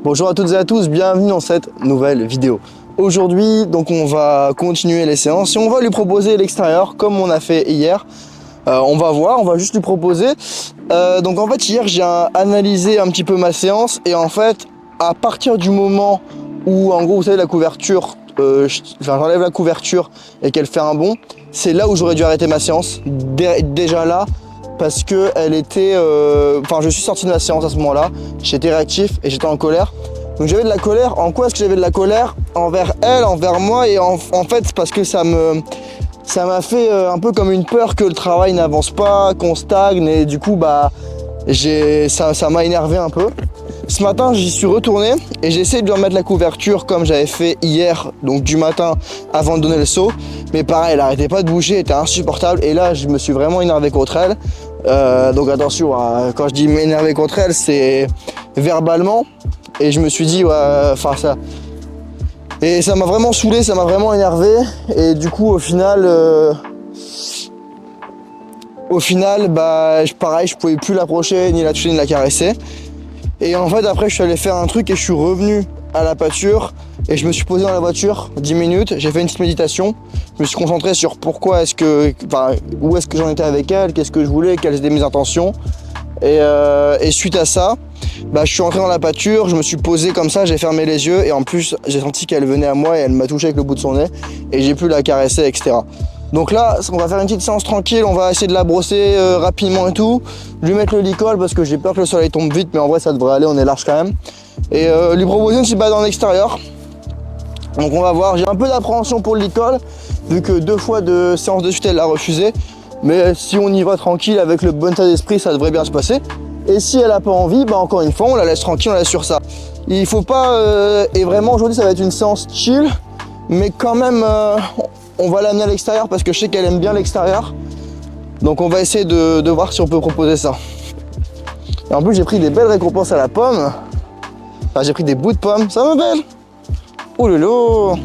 Bonjour à toutes et à tous, bienvenue dans cette nouvelle vidéo. Aujourd'hui, donc on va continuer les séances et on va lui proposer l'extérieur comme on a fait hier. On va voir, on va juste lui proposer. Donc en fait hier j'ai analysé un petit peu ma séance et en fait à partir du moment où en gros vous savez la couverture, j'enlève la couverture et qu'elle fait un bond, c'est là où j'aurais dû arrêter ma séance. Déjà là. Parce que elle était, je suis sorti de la séance à ce moment-là, j'étais réactif et j'étais en colère. Donc j'avais de la colère. En quoi est-ce que j'avais de la colère? Envers elle, envers moi et en fait parce que ça m'a fait un peu comme une peur que le travail n'avance pas, qu'on stagne et du coup ça m'a énervé un peu. Ce matin j'y suis retourné et j'ai essayé de lui remettre la couverture comme j'avais fait hier, donc du matin avant de donner le saut. Mais pareil, elle arrêtait pas de bouger, elle était insupportable et là je me suis vraiment énervé contre elle. Donc attention, quand je dis m'énerver contre elle, c'est verbalement. Et je me suis dit, ça. Et ça m'a vraiment saoulé, ça m'a vraiment énervé. Et du coup, au final, pareil, je pouvais plus l'approcher, ni la toucher, ni la caresser. Et en fait, après, je suis allé faire un truc et je suis revenu à la pâture. Et je me suis posé dans la voiture 10 minutes, j'ai fait une petite méditation. Je me suis concentré sur où est-ce que j'en étais avec elle, qu'est-ce que je voulais, quelles étaient mes intentions. Et suite à ça, je suis rentré dans la pâture, je me suis posé comme ça, j'ai fermé les yeux et en plus j'ai senti qu'elle venait à moi et elle m'a touché avec le bout de son nez et j'ai pu la caresser, etc. Donc là, on va faire une petite séance tranquille, on va essayer de la brosser rapidement et tout, lui mettre le licol parce que j'ai peur que le soleil tombe vite, mais en vrai ça devrait aller, on est large quand même. Et lui proposer une petite balade en extérieur. Donc on va voir, j'ai un peu d'appréhension pour le licol, vu que 2 fois de séance de suite elle l'a refusé. Mais si on y va tranquille avec le bon état d'esprit, ça devrait bien se passer. Et si elle n'a pas envie, encore une fois, on la laisse tranquille, on la laisse sur ça. Il faut pas, et vraiment aujourd'hui ça va être une séance chill, mais quand même on va l'amener à l'extérieur parce que je sais qu'elle aime bien l'extérieur. Donc on va essayer de voir si on peut proposer ça. Et en plus j'ai pris des belles récompenses à la pomme. Enfin j'ai pris des bouts de pommes, ça va belle. Oh lolo.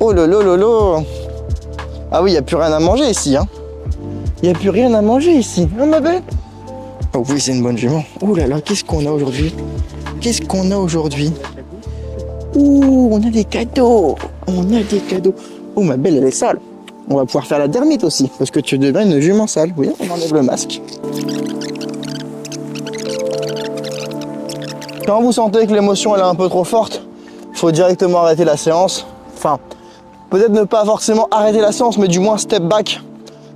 Oh lolo. Ah oui, il n'y a plus rien à manger ici, hein. Il n'y a plus rien à manger ici, hein ma belle. Oh oui, c'est une bonne jument. Oh là là, qu'est-ce qu'on a aujourd'hui? Qu'est-ce qu'on a aujourd'hui? Ouh, on a des cadeaux. On a des cadeaux. Oh ma belle, elle est sale. On va pouvoir faire la dermite aussi, parce que tu deviens une jument sale. Oui, on enlève le masque. Quand vous sentez que l'émotion elle est un peu trop forte, il faut directement arrêter la séance. Enfin, peut-être ne pas forcément arrêter la séance, mais du moins step back,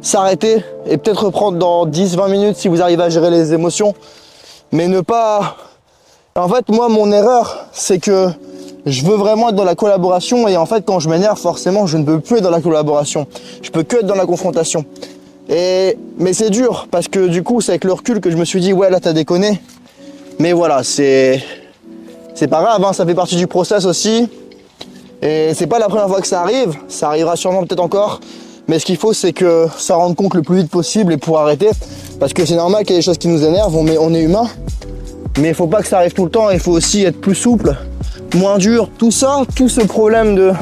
s'arrêter et peut-être reprendre dans 10-20 minutes si vous arrivez à gérer les émotions. Mais ne pas... En fait, moi, mon erreur, c'est que je veux vraiment être dans la collaboration et en fait, quand je m'énerve, forcément, je ne peux plus être dans la collaboration. Je peux que être dans la confrontation. Mais c'est dur, parce que du coup, c'est avec le recul que je me suis dit, ouais, là, t'as déconné. Mais voilà, c'est pas grave, hein, ça fait partie du process aussi. Et c'est pas la première fois que ça arrive, ça arrivera sûrement peut-être encore. Mais ce qu'il faut, c'est que ça rende compte le plus vite possible et pour arrêter. Parce que c'est normal qu'il y ait des choses qui nous énervent, on est humain. Mais il faut pas que ça arrive tout le temps, il faut aussi être plus souple, moins dur. Tout ça, tout ce problème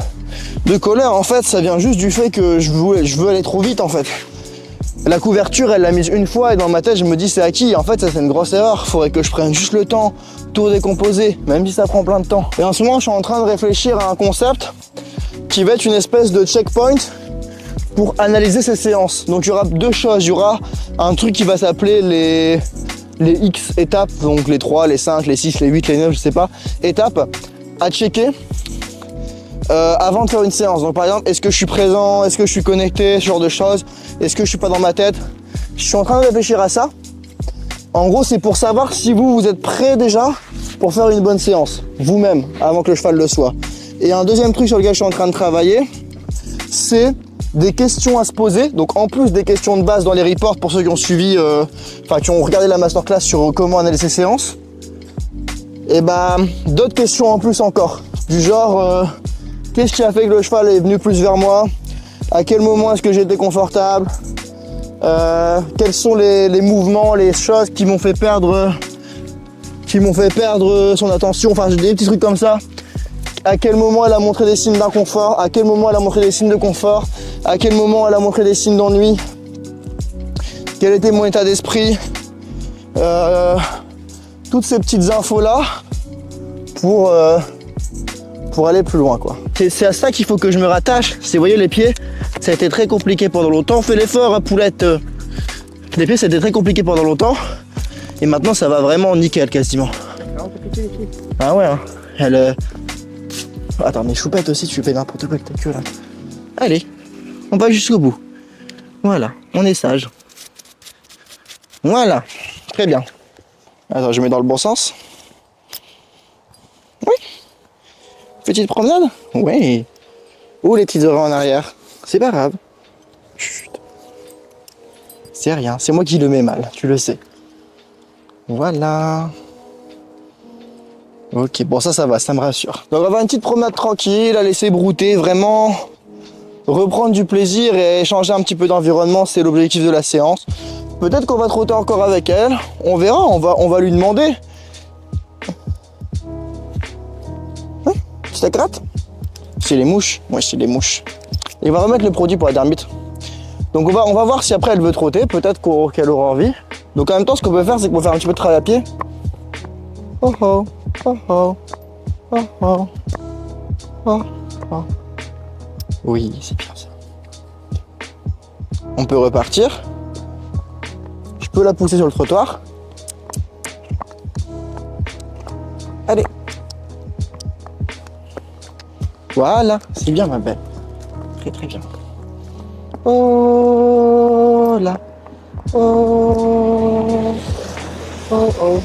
de colère, en fait, ça vient juste du fait que je veux aller trop vite, en fait. La couverture, elle l'a mise une fois et dans ma tête, je me dis c'est acquis. En fait, ça c'est une grosse erreur. Faudrait que je prenne juste le temps, tout décomposer, même si ça prend plein de temps. Et en ce moment, je suis en train de réfléchir à un concept qui va être une espèce de checkpoint pour analyser ces séances. Donc il y aura 2 choses. Il y aura un truc qui va s'appeler les X étapes, donc les 3, les 5, les 6, les 8, les 9, je sais pas, étapes à checker avant de faire une séance. Donc par exemple, est-ce que je suis présent, est-ce que je suis connecté, ce genre de choses, est-ce que je suis pas dans ma tête. Je suis en train de réfléchir à ça. En gros, c'est pour savoir si vous êtes prêt déjà pour faire une bonne séance, vous-même, avant que le cheval le soit. Et un deuxième truc sur lequel je suis en train de travailler, c'est des questions à se poser. Donc en plus des questions de base dans les reports pour ceux qui ont suivi, qui ont regardé la masterclass sur comment analyser ces séances, et d'autres questions en plus encore, du genre qu'est-ce qui a fait que le cheval est venu plus vers moi? À quel moment est-ce que j'ai été confortable? Quels sont les mouvements, les choses qui m'ont fait perdre son attention? Enfin, j'ai des petits trucs comme ça. À quel moment elle a montré des signes d'inconfort? À quel moment elle a montré des signes de confort? À quel moment elle a montré des signes d'ennui? Quel était mon état d'esprit? Toutes ces petites infos-là, pour aller plus loin, quoi. C'est à ça qu'il faut que je me rattache. C'est, vous voyez, les pieds, ça a été très compliqué pendant longtemps. Fais l'effort, hein, poulette. Les pieds, ça a été très compliqué pendant longtemps. Et maintenant, ça va vraiment nickel, quasiment. Ah ouais, hein. Elle... Attends, mais Choupette aussi, tu fais n'importe quoi avec ta queue, là. Allez, on va jusqu'au bout. Voilà, on est sage. Voilà, très bien. Attends, je mets dans le bon sens. Oui. Petite promenade. Oui. Ou les petites oreilles en arrière. C'est pas grave. Chut. C'est rien, c'est moi qui le mets mal, tu le sais. Voilà. Ok, bon ça va, ça me rassure. Donc on va avoir une petite promenade tranquille, à laisser brouter, vraiment reprendre du plaisir et changer un petit peu d'environnement, c'est l'objectif de la séance. Peut-être qu'on va trotter encore avec elle, on verra, on va lui demander. Hein, tu te grattes? C'est les mouches, ouais c'est les mouches. Et on va remettre le produit pour la dermite. Donc on va voir si après elle veut trotter, peut-être qu'elle aura envie. Donc en même temps ce qu'on peut faire c'est qu'on peut faire un petit peu de travail à pied. Oh oh, oh oh, oh oh, oh oh. Oui, c'est bien ça. On peut repartir. Je peux la pousser sur le trottoir. Allez. Voilà, c'est bien ma belle. Très très bien. Oh là. Oh. Oh oh.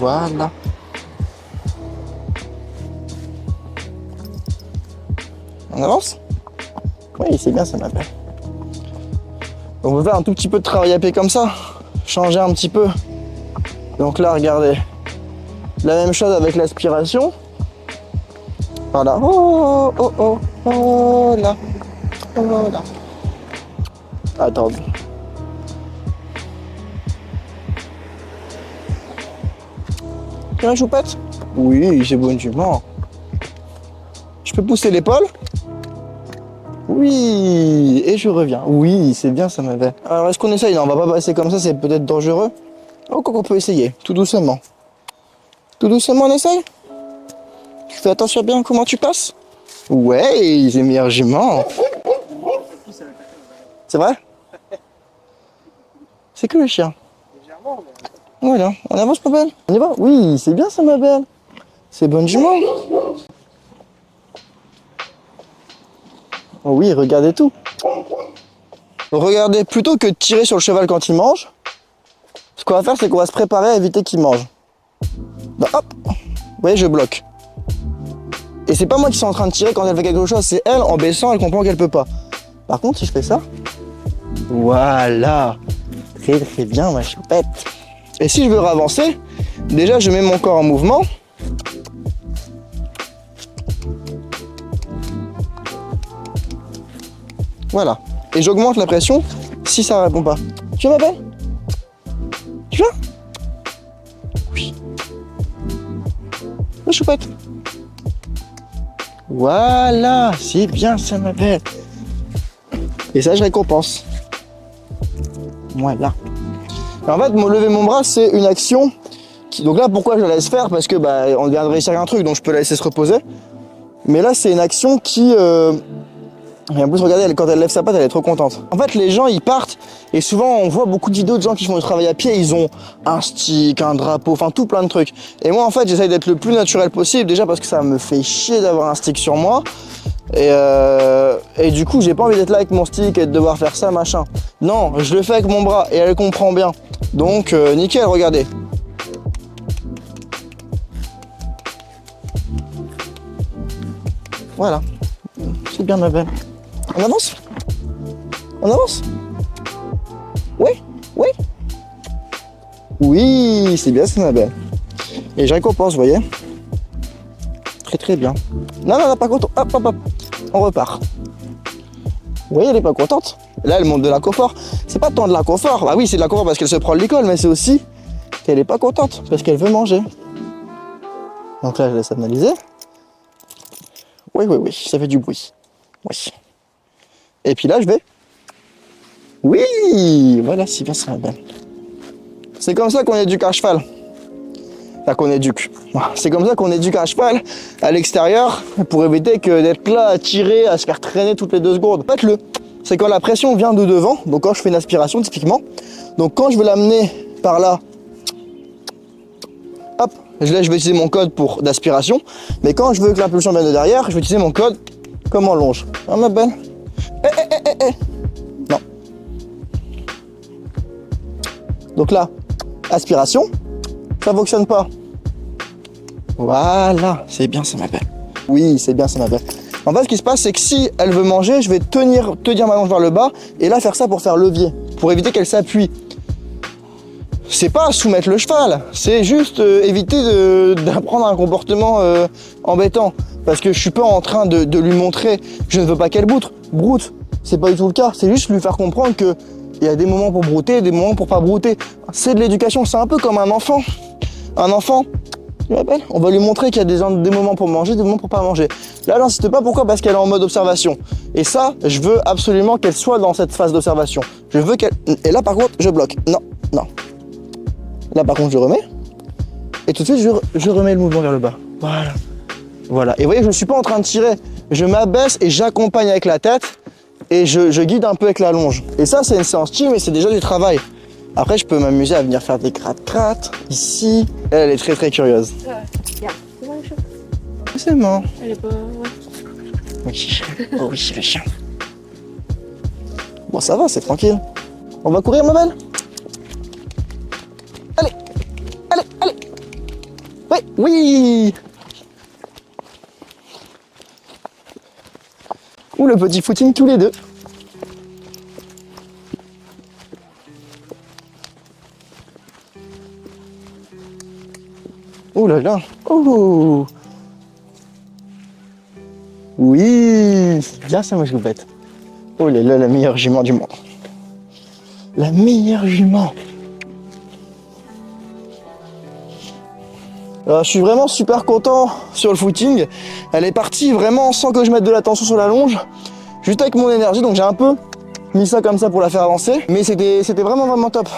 Voilà. On avance? Oui, c'est bien ça ma belle. On peut faire un tout petit peu de travail à pied comme ça. Changer un petit peu. Donc là, regardez. La même chose avec l'aspiration. Voilà. Oh, oh, oh, oh, là. Oh, là. Attends. Tiens, Choupette? Oui, j'ai bonne jument. Je peux pousser l'épaule? Oui, et je reviens. Oui, c'est bien ça ma belle. Alors est-ce qu'on essaye? Non, on va pas passer comme ça, c'est peut-être dangereux. Oh, quoi qu'on peut essayer, tout doucement. Tout doucement, on essaye? Tu fais attention bien comment tu passes? Ouais, j'ai meilleur jument. C'est vrai? C'est que le chien. Voilà, on avance ma belle. On y va? Oui, c'est bien ça ma belle. C'est bonne jument. Oh oui, regardez tout. Regardez, plutôt que de tirer sur le cheval quand il mange, ce qu'on va faire, c'est qu'on va se préparer à éviter qu'il mange. Donc, hop, vous voyez, je bloque. Et c'est pas moi qui suis en train de tirer quand elle fait quelque chose, c'est elle, en baissant, elle comprend qu'elle peut pas. Par contre, si je fais ça, voilà. Très très bien, ma choupette. Et si je veux avancer, déjà je mets mon corps en mouvement. Voilà. Et j'augmente la pression si ça répond pas. Tu viens, ma belle? Tu viens? Oui. La choupette. Voilà, c'est bien ça ma belle. Et ça je récompense. Voilà. Et en fait, lever mon bras, c'est une action qui... Donc là, pourquoi je la laisse faire? Parce que bah, on vient de réussir un truc, donc je peux la laisser se reposer. Mais là, c'est une action qui... Et en plus, regardez, quand elle lève sa patte, elle est trop contente. En fait, les gens, ils partent, et souvent, on voit beaucoup de vidéos de gens qui font du travail à pied, ils ont un stick, un drapeau, enfin, tout plein de trucs. Et moi, en fait, j'essaye d'être le plus naturel possible, déjà parce que ça me fait chier d'avoir un stick sur moi. Et du coup, j'ai pas envie d'être là avec mon stick et de devoir faire ça, machin. Non, je le fais avec mon bras, et elle comprend bien. Donc, nickel, regardez. Voilà. C'est bien, ma belle. On avance? On avance? Oui? Oui? Oui, c'est bien ça ma belle. Et je récompense, vous voyez? Très très bien. Non, non, non, pas content. Hop, hop, hop. On repart. Vous voyez, elle est pas contente. Là, elle monte de l'inconfort. C'est pas tant de l'inconfort. Bah oui, c'est de l'inconfort parce qu'elle se prend l'école, mais c'est aussi qu'elle est pas contente parce qu'elle veut manger. Donc là, je laisse analyser. Oui, oui, oui, ça fait du bruit. Oui. Et puis là, je vais. Oui, voilà, c'est bien ça, ma belle. C'est comme ça qu'on éduque un cheval. Enfin, qu'on éduque. C'est comme ça qu'on éduque un cheval à l'extérieur pour éviter que d'être là à tirer, à se faire traîner toutes les 2 secondes. Faites-le. C'est quand la pression vient de devant, donc quand je fais une aspiration typiquement. Donc quand je veux l'amener par là, hop, là je vais utiliser mon code pour d'aspiration. Mais quand je veux que l'impulsion vienne de derrière, je vais utiliser mon code comme en longe. Ah ma belle. Non. Donc là, aspiration, ça fonctionne pas. Voilà, c'est bien ça ma belle. Oui, c'est bien ça ma belle. En fait, ce qui se passe, c'est que si elle veut manger, je vais tenir ma longe vers le bas et là faire ça pour faire levier, pour éviter qu'elle s'appuie. C'est pas soumettre le cheval, c'est juste éviter d'apprendre un comportement embêtant. Parce que je suis pas en train de lui montrer que je ne veux pas qu'elle broute. C'est pas du tout le cas, c'est juste lui faire comprendre que il y a des moments pour brouter et des moments pour pas brouter. C'est de l'éducation, c'est un peu comme un enfant. Un enfant, on va lui montrer qu'il y a des moments pour manger, des moments pour pas manger. Là, j'insiste pas, pourquoi? Parce qu'elle est en mode observation. Et ça, je veux absolument qu'elle soit dans cette phase d'observation. Je veux qu'elle... Et là, par contre, je bloque. Non, non. Là, par contre, je remets. Et tout de suite, je remets le mouvement vers le bas. Voilà. Voilà. Et vous voyez, je ne suis pas en train de tirer. Je m'abaisse et j'accompagne avec la tête. Et je guide un peu avec la longe. Et ça, c'est une séance team et c'est déjà du travail. Après, je peux m'amuser à venir faire des gratte-gratte ici. Elle est très très curieuse. C'est bon. Elle est pas... Ouais. Oui. Oh oui, le chien. Bon, ça va, c'est tranquille. On va courir, ma belle? Allez, allez, allez. Oui, oui. Ou le petit footing tous les deux. Oh là là. Oh. Oui. Bien ça, moi je vous bête. Oh là là, la meilleure jument du monde. La meilleure jument. Alors, je suis vraiment super content sur le footing. Elle est partie vraiment sans que je mette de la tension sur la longe. Juste avec mon énergie, donc j'ai un peu mis ça comme ça pour la faire avancer. Mais c'était vraiment vraiment top.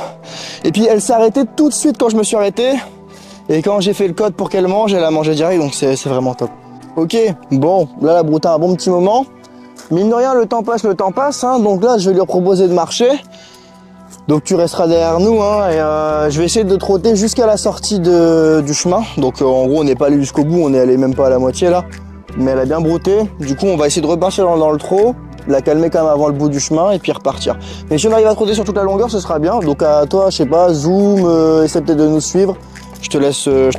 Et puis elle s'est arrêtée tout de suite quand je me suis arrêté. Et quand j'ai fait le code pour qu'elle mange, elle a mangé direct, donc c'est vraiment top. Ok, bon, là la broute a un bon petit moment. Mine de rien, le temps passe, hein, donc là je vais lui proposer de marcher. Donc tu resteras derrière nous, hein, et je vais essayer de trotter jusqu'à la sortie du chemin. Donc en gros on n'est pas allé jusqu'au bout, on est allé même pas à la moitié là. Mais elle a bien brouté, du coup on va essayer de repartir dans le trot, la calmer quand même avant le bout du chemin et puis repartir. Mais si on arrive à trotter sur toute la longueur, ce sera bien. Donc à toi, je sais pas, zoom, essaie peut-être de nous suivre. Je te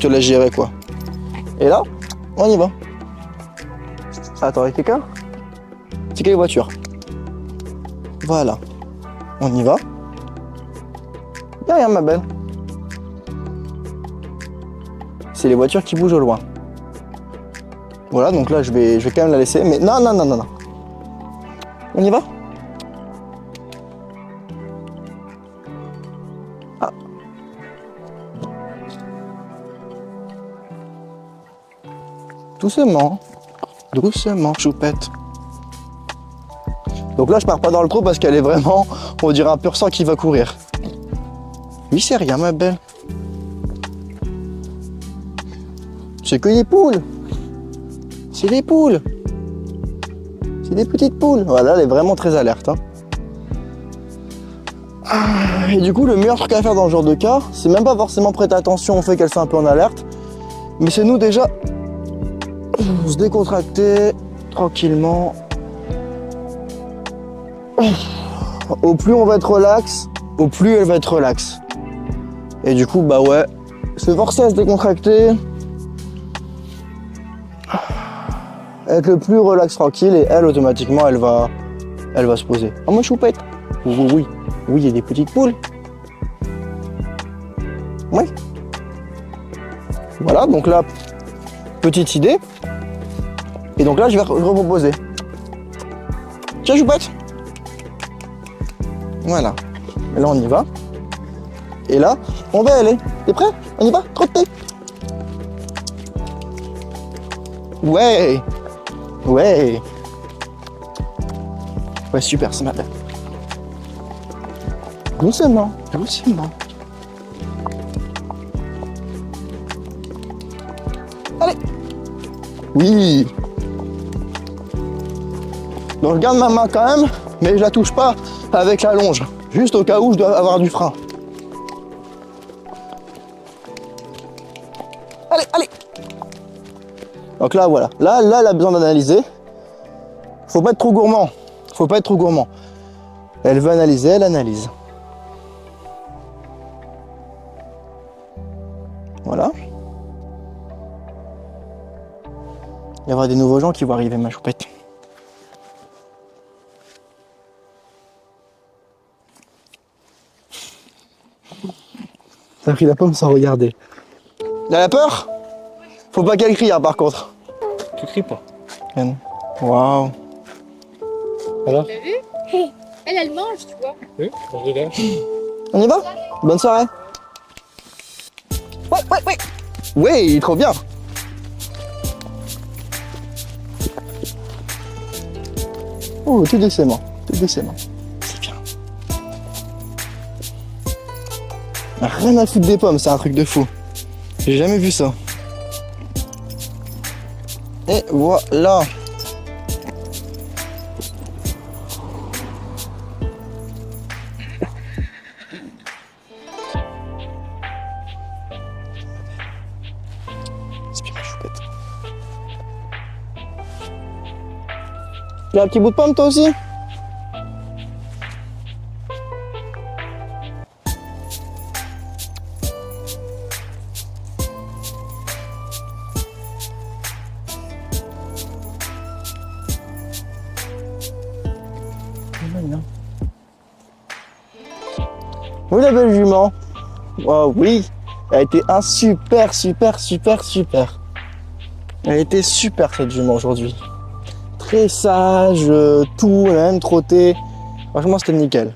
laisse gérer quoi. Et là, on y va. Attends, il y a quelqu'un? C'est quelle voiture? Voilà. On y va. Y'a rien ma belle. C'est les voitures qui bougent au loin. Voilà, donc là je vais quand même la laisser, mais non, non, non, non, non. On y va? Ah. Doucement. Doucement, choupette. Donc là je pars pas dans le trou parce qu'elle est vraiment, on dirait un pur sang qui va courir. Oui, c'est rien ma belle. C'est que des poules. C'est des poules. C'est des petites poules. Voilà, elle est vraiment très alerte. Hein. Et du coup, le meilleur truc à faire dans ce genre de cas, c'est même pas forcément prêter attention au fait qu'elle soit un peu en alerte, mais c'est nous déjà se décontracter tranquillement. Au plus on va être relax, au plus elle va être relax. Et du coup, bah ouais, se forcer à se décontracter, être le plus relax tranquille et elle automatiquement elle va se poser. Oh moi choupette. Oui, il y a des petites poules. Oui. Voilà, donc là, petite idée. Et donc là, je vais reproposer. Tiens choupette. Voilà. Et là on y va. Et là, on va aller. T'es prêt? On y va? Trotter. Ouais. Ouais. Ouais, super, ça m'appelle. Doucement, doucement. Oui. Donc je garde ma main quand même, mais je la touche pas avec la longe. Juste au cas où je dois avoir du frein. Allez, allez. Donc là, voilà. Là, elle a besoin d'analyser. Faut pas être trop gourmand. Faut pas être trop gourmand. Elle veut analyser, elle analyse. Voilà. Il va y avoir des nouveaux gens qui vont arriver, ma choupette. T'as pris la pomme sans regarder. Elle a peur? Faut pas qu'elle crie, hein, par contre. Tu cries pas. Waouh. Alors? T'as vu? Elle mange, tu vois. Oui, regarde. On y va? Bonne soirée. Ouais, ouais, ouais. Ouais, il est trop bien. Oh, tout doucement, tout doucement. C'est bien. Rien à foutre des pommes, c'est un truc de fou. J'ai jamais vu ça. Et voilà. C'est bien ma choupette. Tu as un petit bout de pomme toi aussi? Oui la belle jument. Oh oui, elle a été un super. Elle a été super cette jument aujourd'hui. Très sage, tout, elle a même trotté. Franchement c'était nickel.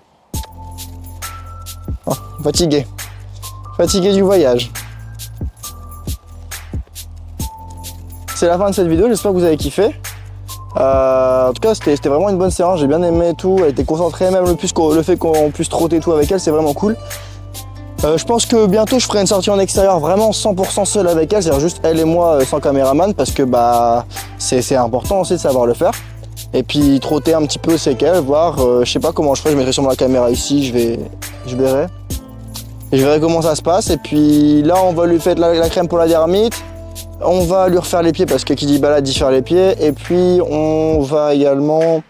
Oh, fatigué. Fatigué du voyage. C'est la fin de cette vidéo, j'espère que vous avez kiffé. En tout cas c'était vraiment une bonne séance, j'ai bien aimé tout, elle était concentrée, même le fait qu'on puisse trotter tout avec elle, c'est vraiment cool. Je pense que bientôt je ferai une sortie en extérieur vraiment 100% seul avec elle, c'est-à-dire juste elle et moi sans caméraman, parce que bah c'est important aussi de savoir le faire. Et puis trotter un petit peu avec elle, voir, je sais pas comment je ferai, je mettrai sûrement la caméra ici, je verrai. Et je verrai comment ça se passe, et puis là on va lui faire la crème pour la dermite. On va lui refaire les pieds parce que qui dit balade dit faire les pieds. Et puis on va également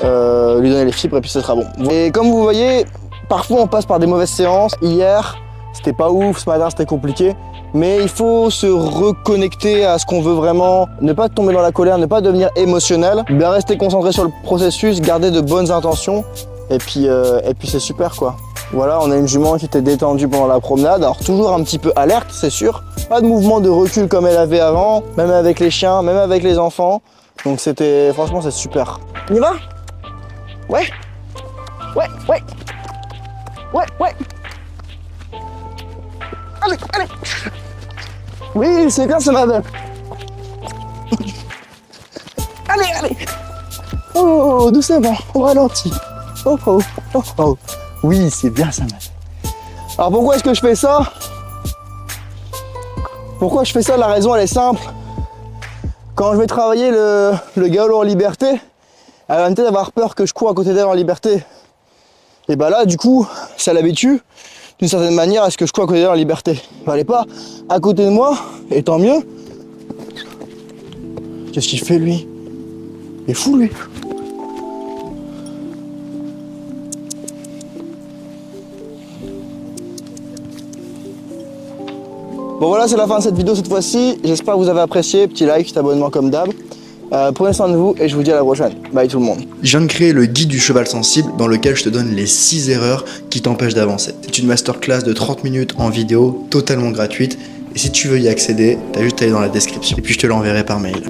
lui donner les fibres et puis ce sera bon. Et comme vous voyez, parfois on passe par des mauvaises séances. Hier, c'était pas ouf, ce matin c'était compliqué. Mais il faut se reconnecter à ce qu'on veut vraiment. Ne pas tomber dans la colère, ne pas devenir émotionnel. Bien rester concentré sur le processus, garder de bonnes intentions. Et puis c'est super quoi. Voilà, on a une jument qui était détendue pendant la promenade. Alors toujours un petit peu alerte, c'est sûr. Pas de mouvement de recul comme elle avait avant, même avec les chiens, même avec les enfants. Donc c'était, franchement, c'est super. On y va? Ouais. Ouais, ouais. Ouais, ouais. Allez, allez. Oui, c'est bien, ça ma belle. Allez, allez. Oh, doucement, au ralenti. Oh, oh, oh, oh. Oui, c'est bien ça, ma belle. Alors pourquoi est-ce que je fais ça? Pourquoi je fais ça? La raison elle est simple. Quand je vais travailler le galop en liberté, elle va peut-être avoir peur que je cours à côté d'elle en liberté. Et bah là du coup, ça l'habitue d'une certaine manière à ce que je cours à côté d'elle en liberté. Elle n'est pas à côté de moi, et tant mieux. Qu'est-ce qu'il fait lui? Il est fou lui. Bon voilà, c'est la fin de cette vidéo cette fois-ci. J'espère que vous avez apprécié. Petit like, petit abonnement comme d'hab. Prenez soin de vous et je vous dis à la prochaine. Bye tout le monde. Je viens de créer le guide du cheval sensible dans lequel je te donne les 6 erreurs qui t'empêchent d'avancer. C'est une masterclass de 30 minutes en vidéo, totalement gratuite. Et si tu veux y accéder, t'as juste à aller dans la description. Et puis je te l'enverrai par mail.